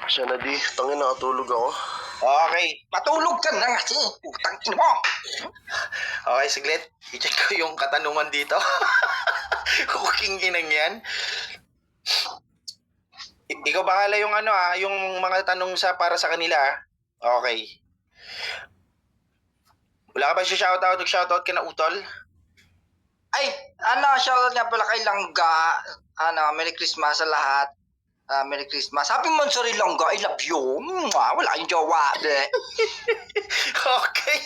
Siya na di, tangin nakatulog ako. Okay, matulog ka na kasi. Putang ina mo. Okay, saglit. I-check ko yung katanungan dito. Cooking inang yan. Ikaw bahala yung yung mga tanong para sa kanila. Okay. Wala ka ba siya shoutout? Nag-shoutout ka na utol? Ay, shoutout nga pala kay Langga. Merry Christmas sa lahat. Merry Christmas. Happy Monthsary Langga. I love you. Wala kayong jowa. Okay.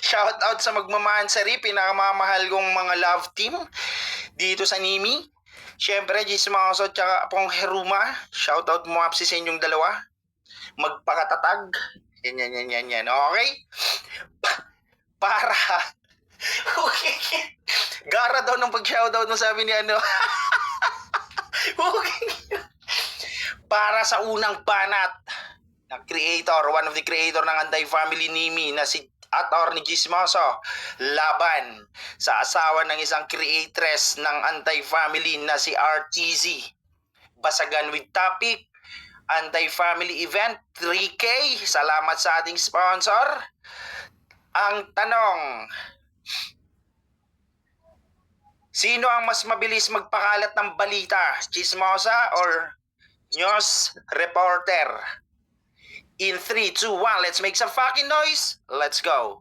Shoutout sa Magmamansari, pinakamamahal kong mga love team dito sa Nimi. Siyempre, Gismoso tsaka Pong Heruma. Shoutout mo up sa inyong dalawa. Magpakatatag. Yan. Okay? Para. Okay. Gara daw ng pag-shoutout mo, sabi ni Okay. Para sa unang banat na creator, one of the creator ng Anti-Family Nimi na si Atty. Gismoso laban sa asawa ng isang creatress ng Anti-Family na si RTZ. Basagan with topic, Anti-Family event 3K. Salamat sa ating sponsor. Ang tanong, sino ang mas mabilis magpakalat ng balita? Chismosa or news reporter? In 3, 2, 1, let's make some fucking noise. Let's go.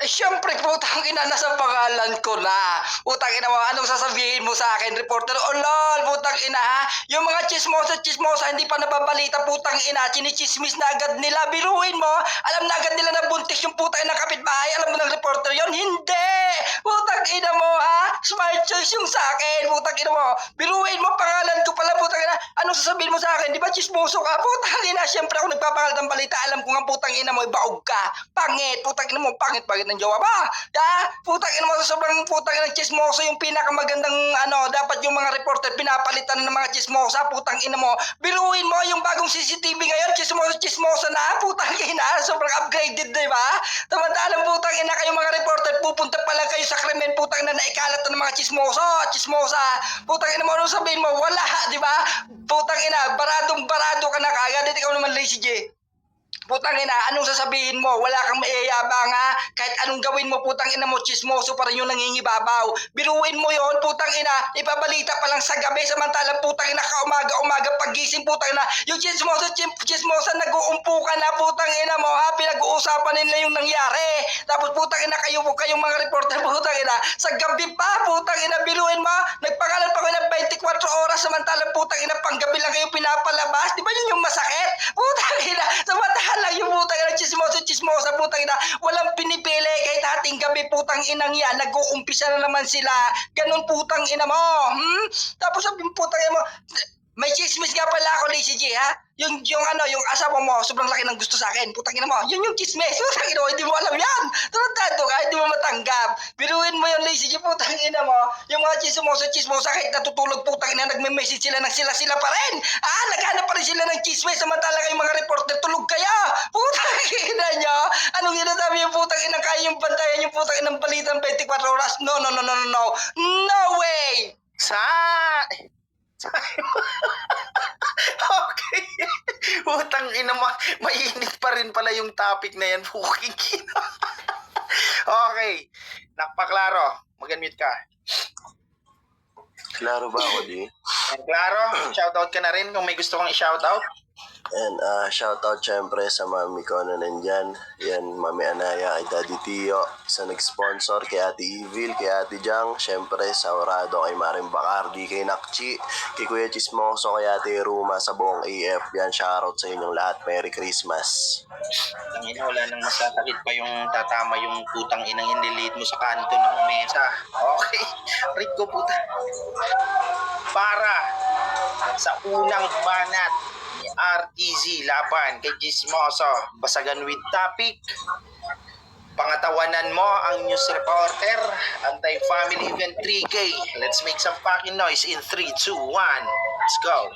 Eh, syempre, putang ina, nasa pangalan ko na. Putang ina mo, anong sasabihin mo sa akin, reporter? Oh, lol, putang ina, ha? Yung mga chismosa, hindi pa nababalita, putang ina, chinichismis na agad nila. Biruin mo, alam na agad nila na buntis yung putang ina kapitbahay. Alam mo ng reporter yon? Hindi! Putang ina mo, ha? Smart choice yung sa akin, putang ina mo. Biruin mo, pangalan ko pala, putang ina. Anong sasabihin mo sa akin? Di ba chismoso ka? Putang ina, syempre ako nagpapangalat ng balita. Alam ko nga, putang ina mo, baog ka. Pangit, putang ina mo, pangit ng jowa ba? Putang ina mo, sobrang putang ina ng chismoso yung pinakamagandang dapat yung mga reporter pinapalitan ng mga chismosa, putang ina mo. Biruin mo yung bagong CCTV ngayon, chismosa na, putang ina, sobrang upgraded, di ba? Tamantalang putang ina kayo mga reporter, pupunta pa lang kayo sa krimen, putang ina na ikalat ng mga chismosa. Putang ina mo, anong sabihin mo? Wala, di ba? Putang ina, barado ka na kagad, ikaw naman lazy J. Putang ina, anong sasabihin mo? Wala kang maiyayabang, ha? Kahit anong gawin mo, putang ina mo, chismoso pa rin yung nangingibabaw. Biruin mo yon, putang ina, ipabalita pa lang sa gabi, samantalang putang ina, umaga pagising, putang ina, yung chismosa, nag-uumpukan na, putang ina mo, ha? Pinag-uusapan nila yung nangyari. Tapos putang ina, kayong mga reporter, putang ina, sa gabi pa, putang ina, biruin mo, nagpangalan pa kayo ng 24 oras, samantalang putang ina, panggabi lang kayo pinapalabas. Di ba yun yung masakit? Putang ina, samantalang lang yung putang ina, chismosa, putang ina, walang pinipili kahit ating gabi, putang inang yan, nag-uumpisa na naman sila, ganun putang ina mo, Tapos sabi putang ina mo, may chismis nga pala ako, Lazy J, ha? Yung asawa mo, sobrang laki ng gusto sa akin, putang ina mo, yun yung chismis, putang ina mo, hindi mo alam yan, tarantado ka, hindi mo matanggap, biruin mo yung Lazy J, putang ina mo, yung mga chismosa, kahit natutulog, putang ina, nagme-message sila ng sila pa rin, naghanap pa rin sila ng chismis, samantala kayong mga reporter, tulog kayo, putang ina nyo, anong sinasabi yung putang ina, kaya yung bantayan yung putang ina ng balitang 24 oras, no way, Okay. Utang ina, mainit pa rin pala yung topic na yan. Fucking ina. Okay. Nakpaklaro. Mag-unmute ka. Klaro ba ako, di? Klaro, shoutout ka na rin kung may gusto kong i-shoutout. And shoutout syempre sa mami ko na nandyan. Yan, Mami Anaya, kay Daddy Tio, sa nag-sponsor, kay Ate Evil, kay Ate Jang, syempre sa Orado, kay Maring Bacardi, kay Nakchi, kay Kuya Chismoso, kay Ate Ruma, sa buong AF. Yan, shoutout sa inyong lahat. Merry Christmas. Tangina, wala nang masasakit pa yung tatama yung putang inang indelete mo sa kanto ng mesa. Okay. Read ko puta. Para sa unang banat ni RTZ laban kay Gismoso, basagan with topic, pangatawanan mo ang news reporter, Anti-Family event 3K. Let's make some fucking noise in 3, 2, 1. Let's go.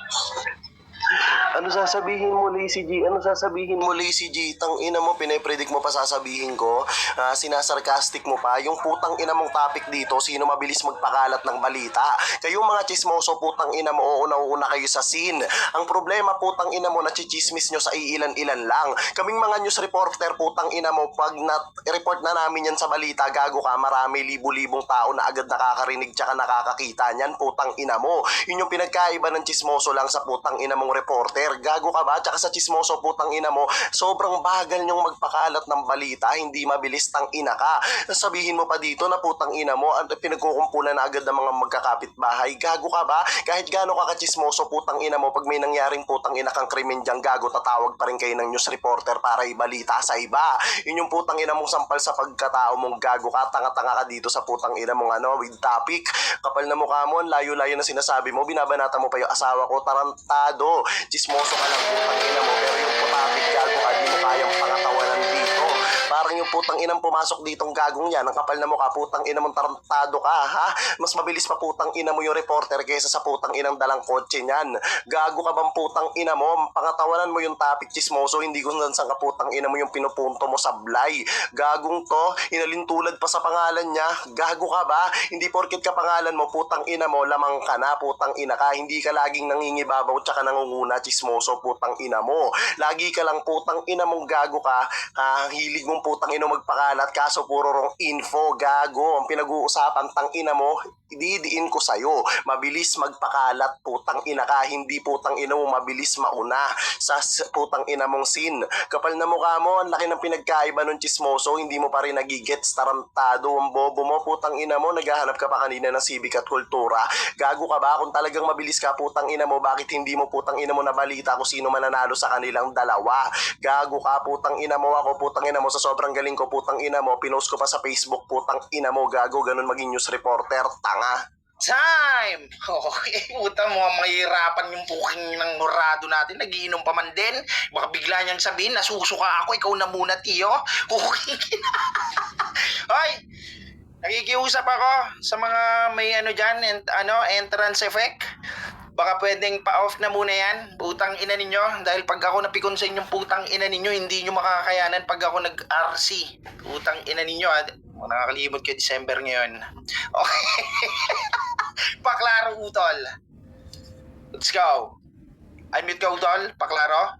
Ano sasabihin mo, Lazy G? Ano sasabihin mo, Lazy G? Tang ina mo, pinapredict mo pa sasabihin ko. Sinasarcastic mo pa. Yung putang ina mong topic dito, sino mabilis magpakalat ng balita? Kayong mga chismoso, putang ina mo, oo, nauuna kayo sa scene. Ang problema, putang ina mo, nachichismis nyo sa iilan-ilan lang. Kaming mga news reporter, putang ina mo, pag na-report na namin yan sa balita, gago ka, marami, libu-libong tao na agad nakakarinig tsaka nakakakita niyan, putang ina mo. Yun yung pinagkaiba ng chismoso lang sa putang ina mong reporter. Gago ka ba? Tsaka sa chismoso, putang ina mo, sobrang bagal nyong magpakalat ng balita, hindi mabilis, tang ina ka. Sabihin mo pa dito na putang ina mo, pinagkukumpulan na agad ng mga magkakapitbahay. Gago ka ba? Kahit gaano ka kachismoso, putang ina mo, pag may nangyaring putang ina kang krimen dyan, gago, tatawag pa rin kayo ng news reporter para ibalita sa iba. Yun yung putang ina mong sampal sa pagkatao mong, gago ka, tanga-tanga ka dito sa putang ina mong with topic. Kapal na mukha mo, layo-layo na sinasabi mo, binabanata mo pa yung asawa ko, tarantado. Chismoso ka lang, putang ina mo, pero yung topic, gago ka, di mo kayang pangatawanan dito. Parang yung putang inang pumasok ditong gagong yan, ang kapal na mukha, putang ina mong tarantado ka, ha? Mas mabilis pa putang ina mo yung reporter kaysa sa putang inang dalang kotse niyan. Gago ka bang putang ina mo? Pangatawanan mo yung topic, chismoso, hindi ko saan ka putang ina mo yung pinupunto mo sablay. Gagong to, inalintulad pa sa pangalan niya. Gago ka ba? Hindi porket ka pangalan mo, putang ina mo, lamang ka na, putang ina ka. Hindi ka laging nangingibabaw tsaka nangunguna, chismoso, putang ina mo. Lagi ka lang putang ina mong gago ka, hilig mong putang ina magpakalat, kaso puro rong info, gago. Ang pinag-uusapan, tang ina mo, ididiin ko sa'yo. Mabilis magpakalat, putang ina ka, hindi putang ina mo mabilis mauna sa putang ina mong scene. Kapal na mukha mo, ang laki ng pinagkaiba ng chismoso, hindi mo pa rin nagigets, tarantado, ang bobo mo, putang ina mo, naghahanap ka pa kanina ng civic at kultura. Gago ka ba? Kung talagang mabilis ka, putang ina mo, bakit hindi mo putang ina mo nabalita kung sino mananalo sa kanilang dalawa? Gago ka, putang ina mo, ako putang ina mo, sa sobrang galing ko, putang ina mo, pinost ko pa sa Facebook, putang ina mo, gago, ganun maging news reporter, tanga. Time! Okay, puta mo, mahirapan yung puking ng murado natin. Nagiinom pa man din. Baka bigla niyang sabihin, nasusuka ako, ikaw na muna, tiyo. Okay. Hoy, nakikiusap ako sa mga may dyan, entrance effect. Baka pwedeng pa-off na muna yan, putang ina ninyo. Dahil pag ako napikon sa inyong putang ina ninyo, hindi nyo makakayanan pag ako nag-RC. Putang ina ninyo, nakakalimot kayo December ngayon. Okay. Paklaro, utol. Let's go. Unmute ka, utol. Paklaro.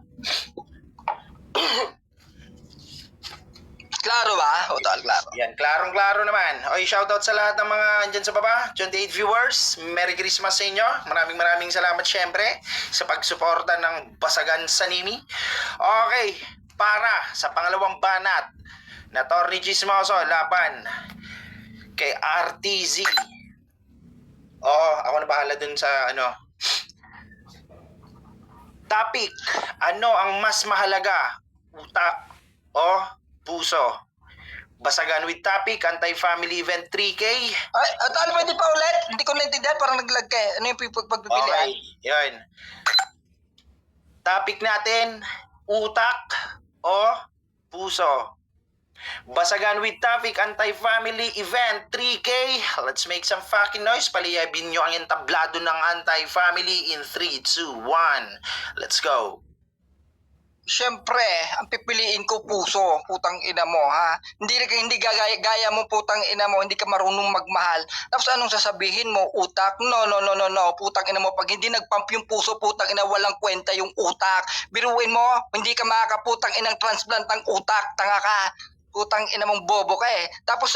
Klaro ba? Utol, klaro. Yan, klarong-klaro naman. Okay, shoutout sa lahat ng mga andyan sa baba, 28 viewers. Merry Christmas sa inyo. Maraming salamat syempre sa pagsuporta ng Basagan sa Nimi. Okay, para sa pangalawang banat na Torny Chismoso laban kay RTZ. Ako na bahala dun sa topic. Ano ang mas mahalaga? Utak o puso? Basagan with topic, anti-family event 3K. Ay, Utol, pwede pa ulit? Hindi ko naintindihan, parang naglag ka eh. Ano yung pagpipilian? Okay, yun. Topic natin, utak o puso? Basagan with topic, anti-family event 3K. Let's make some fucking noise. Paliyabin nyo ang entablado ng anti-family in 3, 2, 1. Let's go. Siyempre, ang pipiliin ko puso, putang ina mo, ha? Hindi gaya mo, putang ina mo, hindi ka marunong magmahal. Tapos anong sasabihin mo? Utak? No, putang ina mo. Pag hindi nagpump yung puso, putang ina, walang kwenta yung utak. Biruin mo, hindi ka makakaputang inang transplant ng utak, tanga ka. Putang ina mong bobo ka eh. Tapos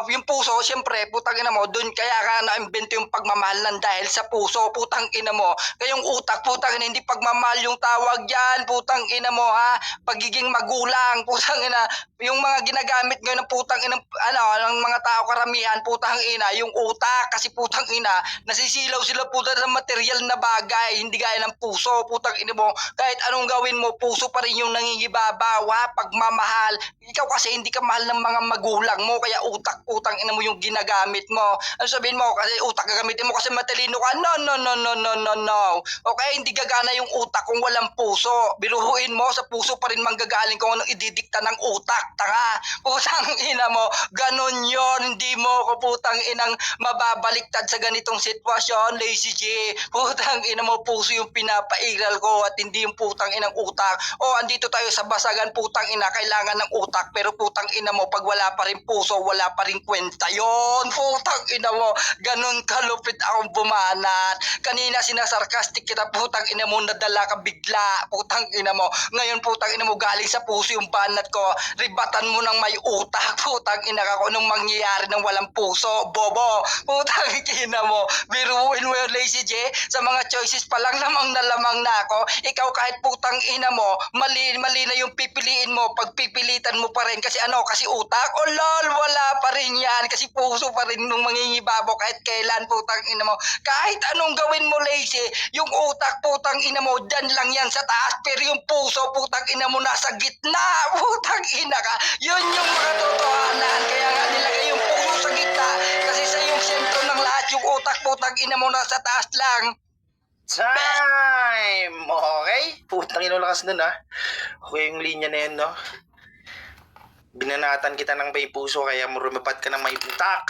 yung puso, siyempre, putang ina mo, dun kaya ka na-invento yung pagmamahal ng dahil sa puso, putang ina mo. Kayong utak, putang ina, hindi pagmamahal yung tawag yan, putang ina mo, ha? Pagiging magulang, putang ina, yung mga ginagamit ngayon ng putang ina, ng mga tao karamihan, putang ina, yung utak, kasi putang ina, nasisilaw sila putang ng material na bagay, hindi gaya ng puso, putang ina mo, kahit anong gawin mo, puso pa rin yung nangingibabaw, ha? Pagmamahal. Ikaw kasi hindi ka mahal ng mga magulang mo, kaya utak putang ina mo yung ginagamit mo. Ano sabihin mo, kasi utak gagamitin mo kasi matalino ka? No, no, no, no, no, no, no. Okay, hindi gagana yung utak kung walang puso. Biruhuin mo, sa puso pa rin manggagaling kung anong ididikta ng utak. Tanga, putang ina mo, ganun yon. Hindi mo ko putang inang mababaliktad sa ganitong sitwasyon, Lazy J. Putang ina mo, puso yung pinapairal ko at hindi yung putang inang utak. O, andito tayo sa basagan, putang ina, kailangan ng utak, pero putang ina mo, pag wala pa rin puso, wala pa rin kwenta yon. Putang ina mo, ganun kalupit akong bumanat. Kanina sinasarkastik kita, putang ina mo, nadala ka bigla, putang ina mo. Ngayon, putang ina mo, galing sa puso yung banat ko, ribatan mo ng may utak, putang ina ka, kung anong mangyayari ng walang puso, bobo. Putang ina mo, biruin mo yung Lazy J, sa mga choices pa lang lamang na lamang na ako. Ikaw kahit putang ina mo, mali na yung pipiliin mo, pagpipilitan mo pa rin, kasi ano, kasi utak, o lol, wala pa rin yan, kasi puso pa rin nung mangingibabo kahit kailan, putang ina mo. Kahit anong gawin mo, Lazy, yung utak, putang ina mo, dyan lang yan sa taas, pero yung puso, putang ina mo, nasa gitna, putang ina ka. Yun yung mga totohanan, kaya nga nilagay yung puso sa gitna, kasi sa yung sentro ng lahat, yung utak, putang ina mo, nasa taas lang. Time! Okay? Putang ina, lakas nun ha. Okay yung linya na yun, no? Binanatan kita ng may puso kaya mo rumipat ka ng may utak.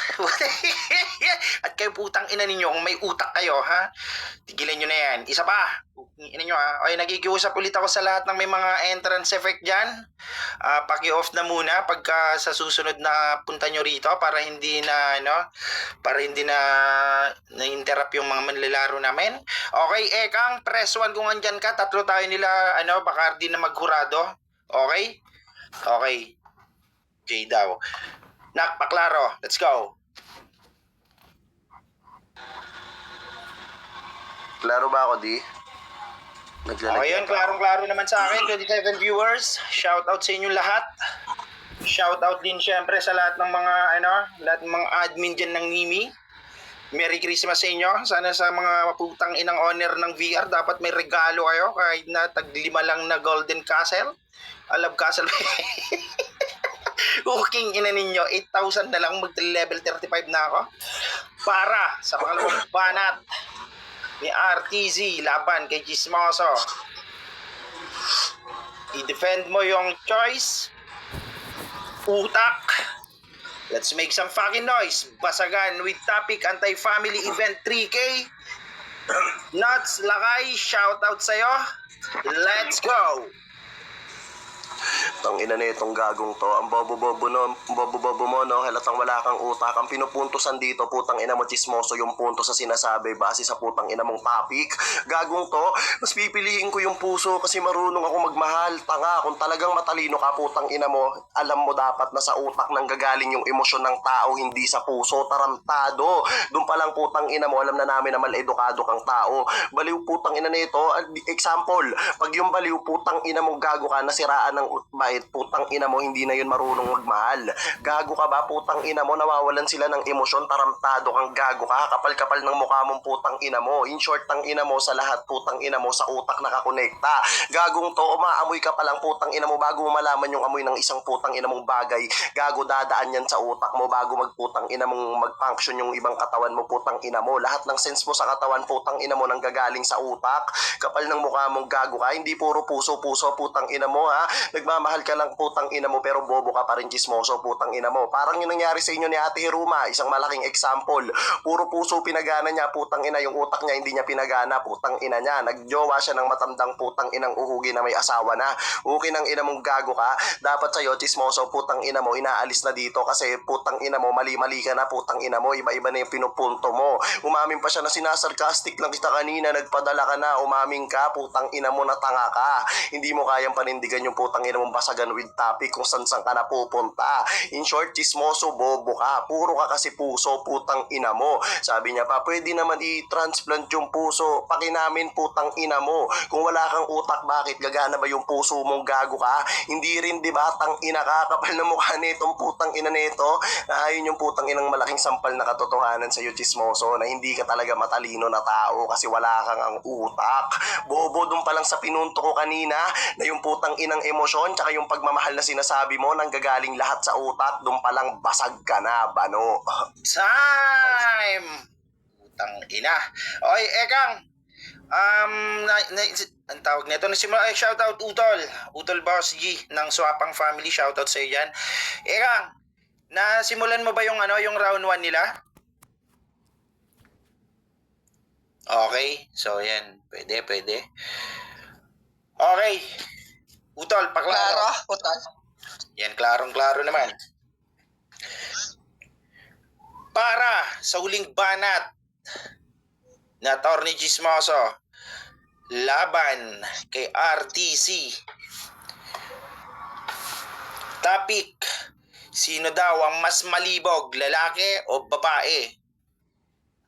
At kayo putang ina ninyo, kung may utak kayo, ha? Tigilan nyo na yan. Isa pa, ina nyo ha. Okay, nagigiusap ulit ako sa lahat ng may mga entrance effect dyan. Paki-off na muna pagka sa susunod na punta nyo rito para hindi na, para hindi na na-interrupt yung mga manlalaro namin. Okay, Ekang, press 1 kung andyan ka. Tatlo tayo nila, baka di na maghurado. Okay? Okay. Okay daw. Nak, paklaro. Let's go. Klaro ba ako, di? Okay yun, klarong-klaro naman sa akin. 27 viewers. Shout out sa inyo lahat. Shout out din syempre sa lahat ng mga, lahat ng mga admin dyan ng Nimi. Merry Christmas sa inyo. Sana sa mga putang inang owner ng VR, dapat may regalo kayo kahit na tag-5 lang na Golden Castle. Alab Castle. Cooking ina ninyo, 8,000 na lang, mag-level 35 na ako. Para sa pangalawang banat ni RTZ laban kay Chismoso. I-defend mo yung choice. Utak. Let's make some fucking noise. Basagan with topic anti-family event 3K. Nuts, Lakay, shout out sa'yo. Let's go. Tangina na itong gagong to. Ang bobo-bobo mo, no? Halatang wala kang utak. Ang pinupuntusan dito, putang ina mo, Chismoso, yung punto sa sinasabi base sa putang ina mong topic. Gagong to, mas pipiliin ko yung puso kasi marunong ako magmahal. Tanga, kung talagang matalino ka, putang ina mo, alam mo dapat na sa utak nang gagaling yung emosyon ng tao, hindi sa puso. Tarantado. Doon pa lang, putang ina mo, alam na namin na mal-edukado kang tao. Baliw, putang ina nito. Example, pag yung baliw, putang ina mo, gago ka, nasiraan ng bait, putang ina mo, hindi na yun marunong magmahal. Gago ka ba, putang ina mo, nawawalan sila ng emosyon, tarantado kang gago ka, kapal-kapal ng mukha mong putang ina mo. In short, tang ina mo sa lahat, putang ina mo sa utak nakakonekta. Gagong to, umaamoy ka pa lang, putang ina mo, bago mo malaman yung amoy ng isang putang ina mong bagay, gago, dadaan yan sa utak mo bago magputang ina mong mag-function yung ibang katawan mo, putang ina mo. Lahat ng sense mo sa katawan, putang ina mo, nang gagaling sa utak. Kapal ng mukha mong gago ka, hindi puro puso, putang ina mo, ha. Nagmamahal ka lang, putang ina mo, pero bobo ka pa rin, Chismoso, putang ina mo. Parang yung nangyari sa inyo ni Ate Hiruma, isang malaking example. Puro puso pinagana niya, putang ina, yung utak niya hindi niya pinagana, putang ina niya. Nagjowa siya ng matandang putang inang uhugi na may asawa na. Ukin ng ina mong gago ka. Dapat sa'yo, Chismoso, putang ina mo, inaalis na dito kasi putang ina mo, mali-mali ka na, putang ina mo, iba-iba na yung pinupunto mo. Umamin pa siya na sinasarcastic lang kita kanina, nagpadala ka na, umamin ka, putang ina mo, na tanga ka. Hindi mo kayang panindigan yung putang ina mong basagan with topic kung saan ka na pupunta. In short, Chismoso, bobo ka. Puro ka kasi puso, putang ina mo. Sabi niya pa, pwede naman i-transplant yung puso. Pakinamin, putang ina mo. Kung wala kang utak, bakit gagana ba yung puso mong, gago ka? Hindi rin, di ba? Tang ina ka, kapal na mukha nitong putang ina nito. Ayun yung putang inang malaking sampal na katotohanan sa iyo, Chismoso, na hindi ka talaga matalino na tao kasi wala kang ang utak. Bobo, dun pa lang sa pinunto ko kanina na yung putang inang emosyon emosyon tsaka yung pagmamahal na sinasabi mo nanggagaling lahat sa utak, doon palang basag ka na, bano. Time! Putang ina. Oy, Ekang. Ang tawag nito, nasimula, shoutout Utol. Utol Boss G ng Swapang Family. Shoutout sa iyo dyan. Ekang, nasimulan mo ba yung yung round 1 nila? Okay. So, yan. Pwede. Okay. Utol, Klaro, paklaro. utak. Yan, klarong-klaro naman. Para sa huling banat na Attorney Chismoso laban kay RTC. Topic, sino daw ang mas malibog, lalaki o babae?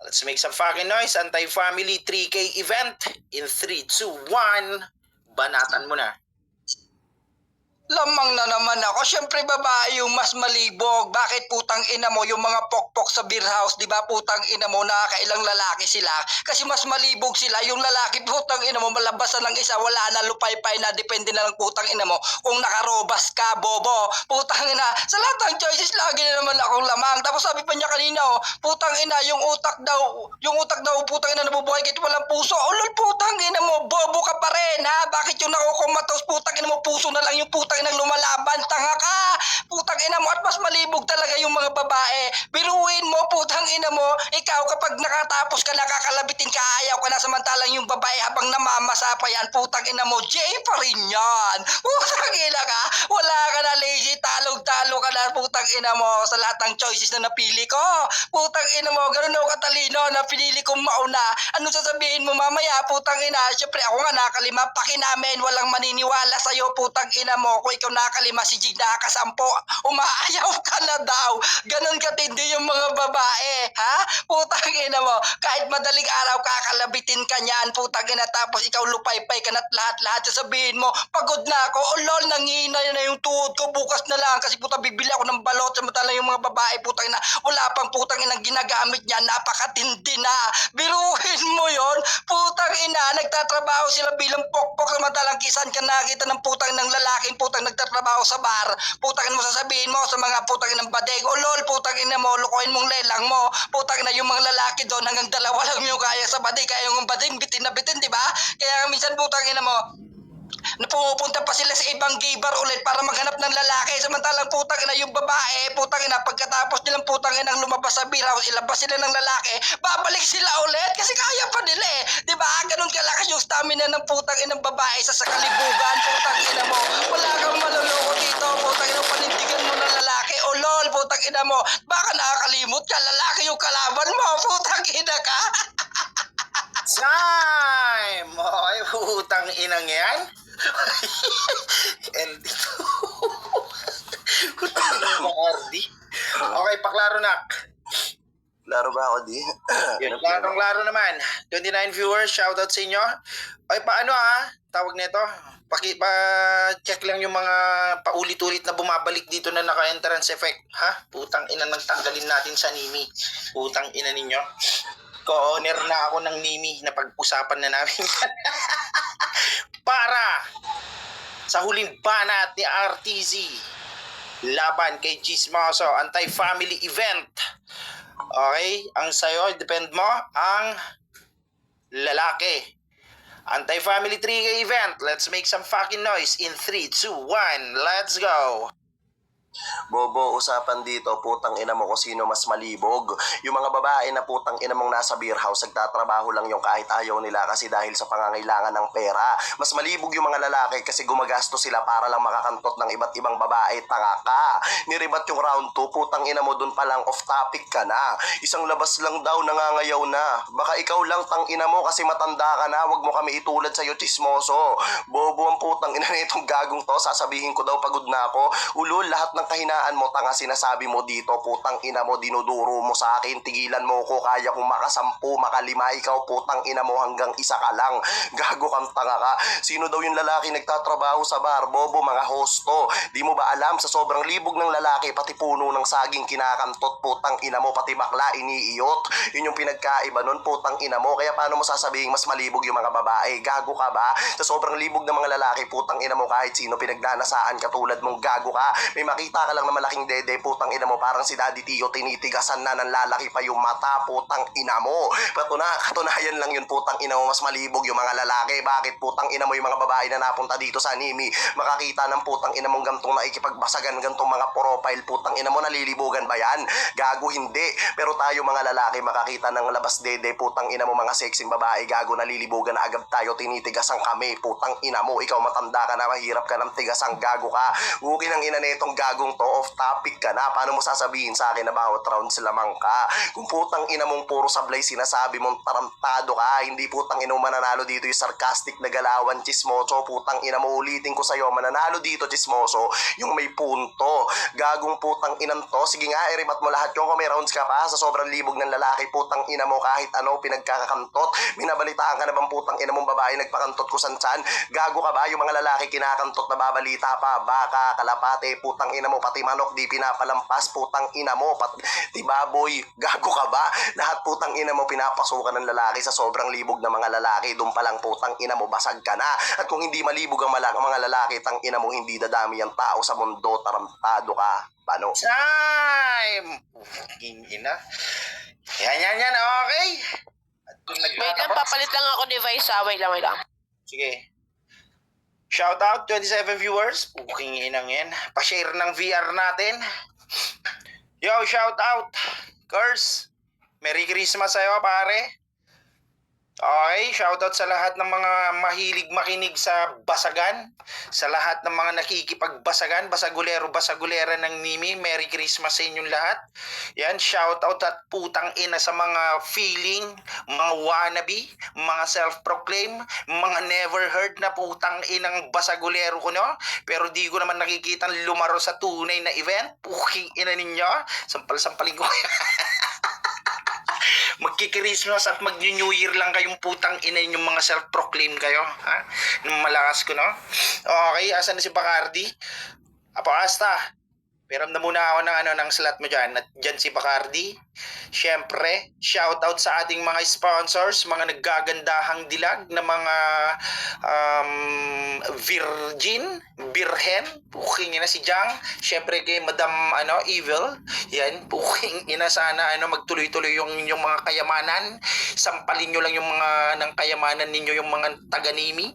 Let's make some fucking noise. Anti-family 3K event in 3, 2, 1. Banatan mo na. Lamang na naman ako. Siyempre babae yung mas malibog. Bakit putang ina mo yung mga pokpok sa beer house, di ba putang ina mo nakakailang lalaki sila? Kasi mas malibog sila. Yung lalaki putang ina mo malabasan ng isa, wala na, lupay-pay na, depende na lang putang ina mo kung nakarobas ka, bobo. Putang ina, sa lahat ng choices lagi na naman akong lamang. Tapos sabi pa niya kanina, putang ina, yung utak daw putang ina nabubuhay kahit walang puso. Ulol putang ina mo, bobo ka pa rin ha? Bakit yung nakukumatos putang ina mo, puso na lang yung putang ina lumalaban, tanga ka, putang ina mo. At mas malibog talaga yung mga babae. Biruin mo, putang ina mo, ikaw kapag nakatapos ka, nakakalabitin ka, ayaw ka na, samantalang yung babae habang namamasa pa yan, putang ina mo, Jay pa rin yan. Putang ina ka, wala ka na, lazy, talog-talo ka na, putang ina mo, sa lahat ng choices na napili ko. Putang ina mo, ganun ako katalino na pinili kong mauna. Ano sasabihin mo mamaya, putang ina? Siyempre ako nga nakalima, paki namin, walang maniniwala sa'yo, putang ina mo. Kung ikaw nakalima, si Jig nakasampo, umaayaw ka na daw. Ganon katindi yung mga babae, ha? Putang ina mo, kahit madaling araw kakalabitin ka niyan, putang ina, tapos ikaw lupay-pay ka na't lahat-lahat, sasabihin mo, pagod na ako, lol, nangihina na yung tuhod ko, bukas na lang, kasi puta bibili ako ng balot, samantalang yung mga babae, putang ina, wala pang putang inang ginagamit niya, napakatindi na. Biruhin mo yon, putang ina, nagtatrabaho sila bilang pokpok, samantalang kisan ka nakita ng putang inang lalaking putang nagtatrabaho sa bar, putang ina mo, sasabihin mo sa mga putang inang badeg, lol, putang ina mo, lukuhin mong lelang mo, putang ina yung mga lalaki doon hanggang dalawa lang yung kaya sa badeg, kaya yung badeg bitin na bitin, di ba? Kaya minsan putang ina mo, na pumupunta pa sila sa ibang gay bar ulit para maghanap ng lalaki, samantalang putang ina yung babae, putang ina pagkatapos nilang putang ina lumabas sa beer house, ilabas sila ng lalaki, babalik sila ulit kasi kaya pa nila di ba? Ganun kalakas yung stamina ng putang inang babae sa kalibugan, putang ina mo, wala kang maloloko dito, putang ina, panindigan mo ng lalaki, lol, putang ina mo, baka nakakalimot ka, lalaki yung kalaban mo, putang ina ka. Time! Ay, putang inang yan. LD to. Putang ina mo, RD. Okay, paklaro na. Klaro ba ako, di? Yun, klarong-klaro naman. 29 viewers, shoutout sa inyo. Ay, paano tawag nito? Pa-check lang yung mga paulit-ulit na bumabalik dito na naka-entrance effect. Ha? Putang ina nang tanggalin natin sa Nimi. Putang ina ninyo. Co-owner na ako ng Nimi na pag-usapan na namin. Para sa huling banat ni RTZ laban kay Chismoso, anti-family event. Okay? Ang sayo, depend mo, ang lalaki. Anti-family 3K event. Let's make some fucking noise in 3, 2, 1. Let's go. Bobo, usapan dito, putang ina mo kung sino mas malibog. Yung mga babae na putang ina mong nasa beer house, nagtatrabaho lang yung kahit ayaw nila kasi dahil sa pangangailangan ng pera. Mas malibog yung mga lalaki kasi gumagasto sila para lang makakantot ng iba't ibang babae. Tanga ka. Niribat yung round 2, putang ina mo dun palang off topic ka na. Isang labas lang daw, nangangayaw na. Baka ikaw lang tang ina mo kasi matanda ka na, wag mo kami itulad sa'yo, chismoso. Bobo ang putang ina na itong gagong to, sasabihin ko daw pagod na ako. Ulol, lahat ng ng kahinaan mo, tanga sinasabi mo dito, putang ina mo, dinuduro mo sa akin, tigilan mo ko, kaya kong makasampu, makalima, ikaw putang ina mo hanggang isa ka lang. Gago kang tanga ka. Sino daw yung lalaki nagtatrabaho sa bar? Bobo, mga hosto. Di mo ba alam, sa sobrang libog ng lalaki, pati puno ng saging kinakantot, putang ina mo, pati bakla iniiyot. Yun yung pinagkaiba nun, putang ina mo. Kaya paano mo sasabihin mas malibog yung mga babae? Gago ka ba? Sa sobrang libog ng mga lalaki, putang ina mo, kahit sino pinagdanasaan katulad mong gago ka. May makita ka lang na malaking dede, putang ina mo, parang si Daddy Tio, tinitigasan na ng lalaki pa yung mata, putang ina mo. Katunayan lang yun, putang ina mo, mas malibog yung mga lalaki. Bakit putang ina mo yung mga babae na napunta dito sa anime, makakita ng putang ina mong gantong nakikipagbasagan, gantong mga profile, putang ina mo, nalilibugan ba yan? Gago, hindi. Pero tayo mga lalaki, makakita ng labas dede, putang ina mo, mga sexing babae, gago, nalilibugan na agad tayo, tinitigasan kami, putang ina mo. Ikaw matanda ka na, mahirap ka ng tigasang, gago ka. Ukin ang ina netong gagong to, off topic ka na. Paano mo sasabihin sa akin na bawat rounds lamang ka? Kung putang ina mong puro sablay sinasabi mong tarantado ka, hindi putang ina mo mananalo dito yung sarcastic na galawan, chismoso. Putang ina mo, ulitin ko sa'yo, mananalo dito, chismoso, yung may punto. Gagong putang inan to. Sige nga, i-rebat mo lahat yung kung may rounds ka pa sa sobrang libog ng lalaki, putang ina mo, kahit ano pinagkakakantot. Minabalitaan ka na bang putang ina mong babae nagpakantot ko san-san? Gago ka ba? Yung mga lalaki kinakantot na babalita pa, baka, kalapate, putang ina mo, pati manok di pinapalampas, putang ina mo, pati baboy, gago ka ba? Lahat putang ina mo pinapasukan ng lalaki sa sobrang libog ng mga lalaki. Doon pa lang putang ina mo, basag ka na. At kung hindi malibog ang mga lalaki, tang ina mo, hindi dadami ang tao sa mundo, tarantado ka. Paano? Time! Fucking ina. Yan, okay. At kung Wait lang, papalit lang ako device ha. Wait lang. Sige. Shoutout 27 viewers. Puking inang yan. Pa-share ng VR natin. Yo, shoutout. Curse. Merry Christmas sa'yo, pare. Okay, shoutout sa lahat ng mga mahilig makinig sa basagan, sa lahat ng mga nakikipagbasagan, basagulera ng Nimi. Merry Christmas sa inyong lahat. Yan, shoutout at putang ina sa mga feeling, mga wannabe, mga self-proclaim, mga never heard na putang inang basagulero ko, no? Pero di ko naman nakikitang lumaro sa tunay na event. Puking ina ninyo. Sampal-sampalin ko. Magki-Christmas at mag-New Year lang kayong putang ina yung mga self-proclaim kayo, ha? Nung malakas ko, no? Okay, asan na si Bacardi? Apo, Asta. Peram na muna ako ng slot mo dyan. At dyan si Bacardi. Siyempre, shoutout sa ating mga sponsors, mga naggagandahang dilag na mga Virhen, puking ina si Jang. Siyempre kay Madam Evil. Yan, puking ina, sana magtuloy-tuloy yung inyong mga kayamanan. Sampalin nyo lang yung mga ng kayamanan ninyo, yung mga taga-Nimi.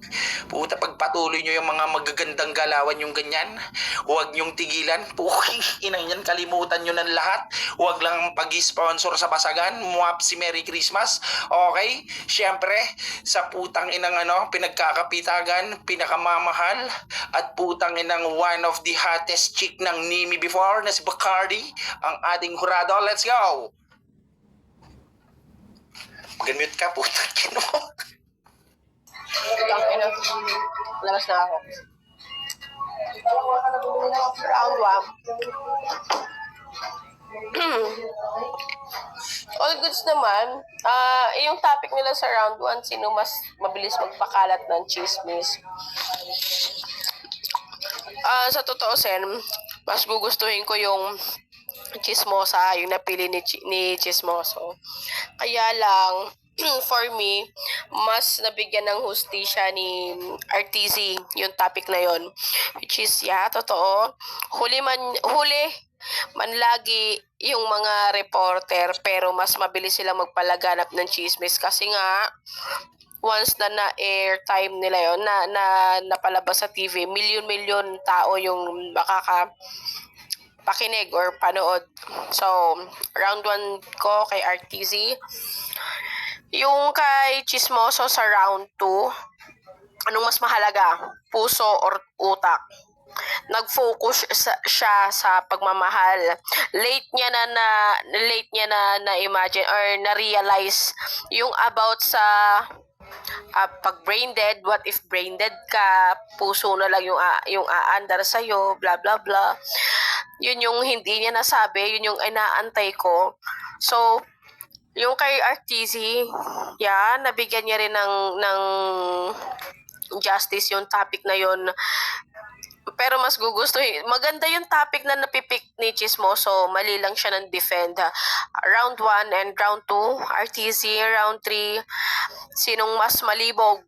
Puta, pagpatuloy nyo yung mga magagandang galawan yung ganyan. Huwag nyong tigilan. Puking ina yan, kalimutan nyo ng lahat. Huwag lang pag-sponsor sa basagan. Muapsi, Merry Christmas. Okay? Siyempre, sa putang inang pinagkakapitagan, pinakamamahal, at putang inang one of the hottest chick ng Nimi before na si Bacardi, ang ating hurado. Let's go! Mag-mute ka, putang ina mo. Labas na ako. Round 1. All goods naman. Yung topic nila sa round 1, sino mas mabilis magpakalat ng chismis? Sa totoo, Sen, mas gugustuhin ko yung chismosa, yung napili ni Chismoso. Kaya lang, for me, mas nabigyan ng hustisya ni RTZ yung topic na yon, which is, totoo, huli man lagi yung mga reporter, pero mas mabilis silang magpalaganap ng chismis kasi nga once na na-airtime nila yon, na napalabas sa TV, milyon tao yung pakinig or panood. So, round 1 ko kay RTZ. Yung kay Chismoso sa round 2, anong mas mahalaga? Puso or utak? Nag-focus siya sa pagmamahal. Late niya na imagine or na-realize yung about sa pag brain dead. What if brain dead ka? Puso na lang yung aandar sa'yo, blah blah blah. yun yung hindi niya nasabi, yun yung inaantay ko. So, yung kay RTZ, yan, nabigyan niya rin ng justice yung topic na yun. Pero mas gugustuhin, maganda yung topic na napipick ni Chismoso, mali lang siya ng defend. Round 1 and round 2, RTZ, round 3, sinong mas malibog?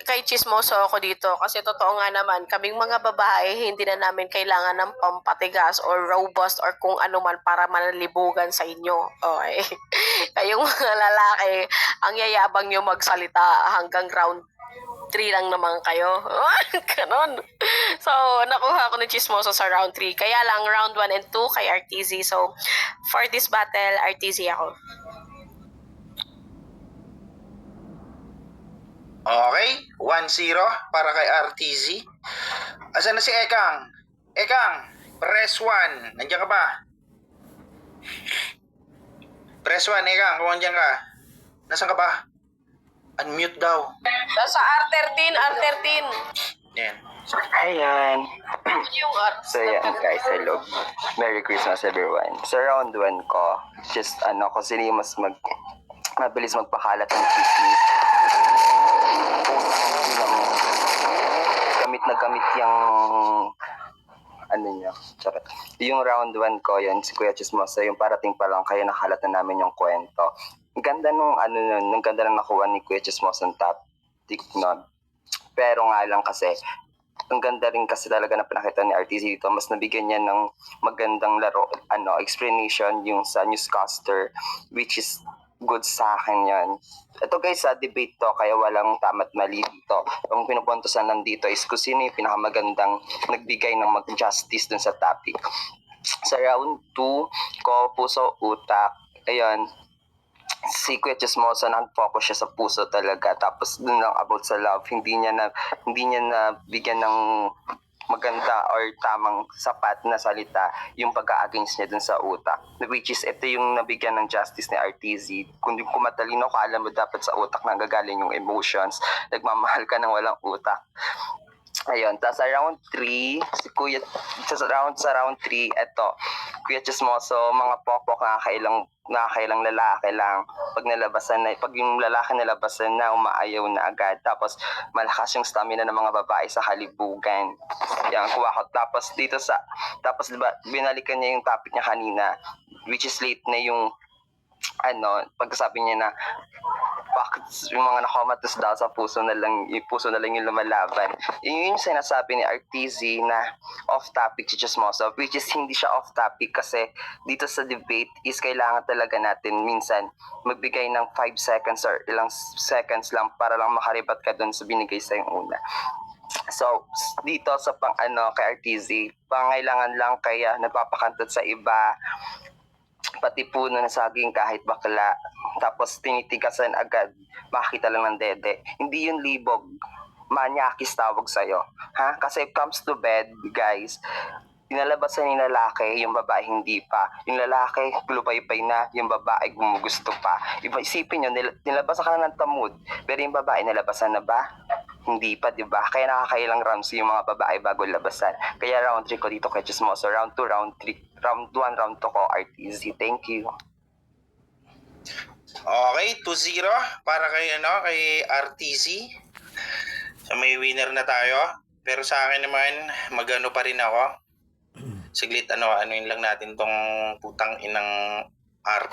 Kay Chismoso ako dito kasi totoo nga naman kaming mga babae hindi na namin kailangan ng pampatigas or robust or kung ano man para manalibugan sa inyo. Okay. Kayong mga lalaki, ang yayabang nyo magsalita hanggang round 3 lang naman kayo. Ganon. So, nakuha ko ng Chismoso sa round 3. Kaya lang round 1 and 2 kay RTZ. So, for this battle, RTZ ako. Okay, 1-0 para kay RTZ. Asan na si Ekang? Ekang, press 1. Nandiyan ka ba? Press 1, Ekang, kung nandiyan ka. Nasaan ka ba? Unmute daw. Nasa R13. Yan. Ayan. Ano yung R? So yan guys, hello. Merry Christmas everyone. Sa round 1 ko, just kung sino yung mas mabilis magpakalat ng chismis. Gamit yung niya. Charot. Yung round 1 ko, yun, si Kuya Chismoso, yung parating pa lang kaya nakalat na namin yung kwento. Ang ganda nung ang ganda nang nakuha ni Kuya Chismoso ng topic nun. Pero nga lang kasi, ang ganda rin kasi talaga na pinakita ni RTZ dito. Mas nabigyan niya ng magandang laro, explanation yung sa newscaster, which is good sa akin yan. Ito guys, sa debate to, kaya walang tama't mali dito. Ang pinupuntusan nandito is kung sino yung pinakamagandang nagbigay ng mag-justice dun sa topic. Sa round 2 ko, puso, utak, ayun, si Kuya Chismoso nag-focus siya sa puso talaga, tapos dun lang about sa love, hindi niya na bigyan ng maganda or tamang sapat na salita yung pagka-against niya dun sa utak, which is ito yung nabigyan ng justice ni RTZ. Kung matalino ka, alam mo dapat sa utak na gagaling yung emotions, nagmamahal ka ng walang utak. Ayun, tapos sa round 3, si Kuya, sa round 3, eto, Kuya Chismoso, mga pokpok nakakailang lalaki lang. Pag yung lalaki nalabasan na, umaayaw na agad. Tapos malakas yung stamina ng mga babae sa halibugan. Yan, kuha ko. Tapos diba, binalikan niya yung topic niya kanina, which is late na yung pagkasabi niya na bakit yung mga nakomatos daw sa puso na lang yung lumalaban. Yun yung sinasabi ni RTZ na off-topic si Chismoso, which is hindi siya off-topic kasi dito sa debate is kailangan talaga natin minsan magbigay ng 5 seconds or ilang seconds lang para lang makaribat ka dun sa binigay sa yung una. So, dito sa kay RTZ, pangailangan lang kaya nagpapakantot sa iba, pati puno na saging kahit bakla, tapos tinitigasan agad, makita lang ng dede. Hindi yun libog, manyakis tawag sa'yo. Ha? Kasi comes to bed, guys, inalabasan ni lalaki, yung babae hindi pa. Yung lalaki, lupay-pay na, yung babae gumugusto pa. Isipin nyo, nilabasan ka na ng tamod, pero yung babae nalabasan na ba? Hindi pa, di ba? Kaya nakakailang rounds yung mga babae bago labasan. Kaya round 3 ko dito kay Chismoso, round 2, round 3, round 1, round 2 ko RTZ. Thank you. Okay, 2-0 para kay RTZ. So may winner na tayo. Pero sa akin naman, magano pa rin ako. Saglit, anuin lang natin tong putang inang RP.